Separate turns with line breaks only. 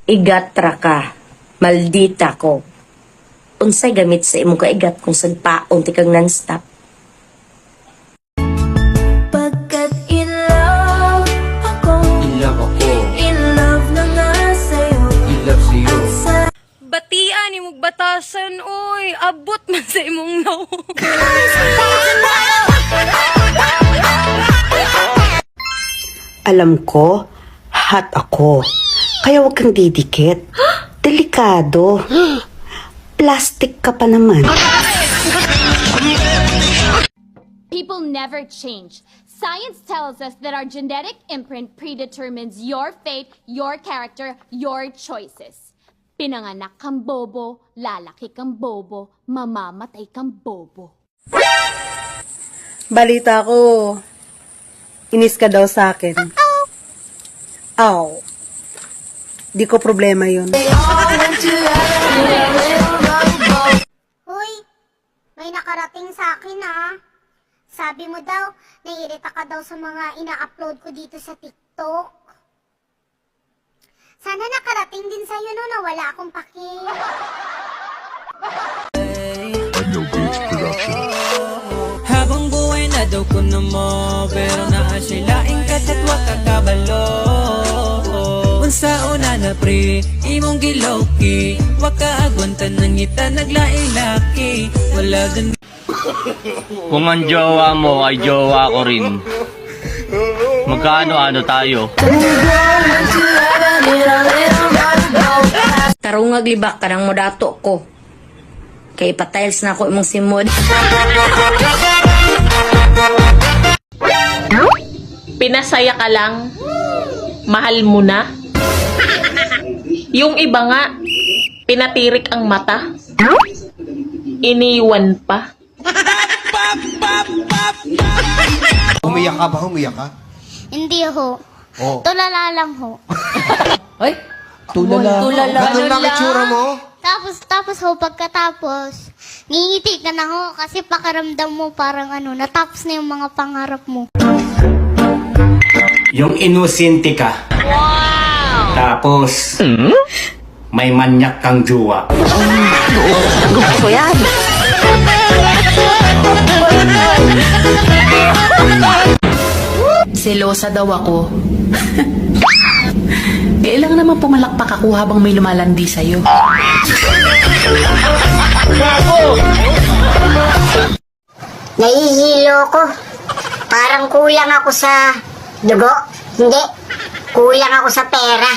Igatra ka, maldita ko. Unsay gamit sa imong kaigat kung sagpaon ti kang non-stop.
Pagkat in love ako, in love na nga sa'yo.
Batian imong batasan oy, abot man sa imong naw.
Alam ko, hot ako. Kaya huwag kang didikit. Delikado. Plastic ka pa naman.
People never change. Science tells us that our genetic imprint predetermines your fate, your character, your choices. Pinanganak kang bobo, lalaki kang bobo, mamamatay kang bobo.
Balita ko, inis ka daw sa akin. Aw. Di ko problema yun.
Hoy, may nakarating sa akin Sabi mo daw, naiirita ka daw sa mga ina-upload ko dito sa TikTok. Sana nakarating din sa'yo no na wala akong paki.
Habang buhay na daw ko na mo, pero naasilaing ka't wag kakabalo. Unsa una na pre, imong giloki, wag kaagwantan ng ngita naglailaki. Wala gan.
Kung ang jowa mo ay jowa ko rin, magkaano-ano tayo?
Tarungag libak ka ng modato ko. Kay patiles na ako imong simod.
Pinasaya ka lang, mahal mo na. Yung iba nga, pinatirik ang mata, iniwan pa.
Umiyak ka ba? Umiyak ka?
Hindi ho.
Oh.
Tulala lang ho.
Ay, tulala.
Ganun lang itsura mo?
Tapos ho, pagkatapos, ngingiti ka na ho kasi pakiramdam mo parang natapos na yung mga pangarap mo.
Yung inosente ka. Wow! Tapos, may manyak kang jowa.
Gusto ko yan.
Selosa daw ako. Kailangan naman pumalakpak ako habang may lumalandi sa'yo.
Nahihilo ko. Parang kulang ako sa dugo. Hindi. Kulang ako sa pera.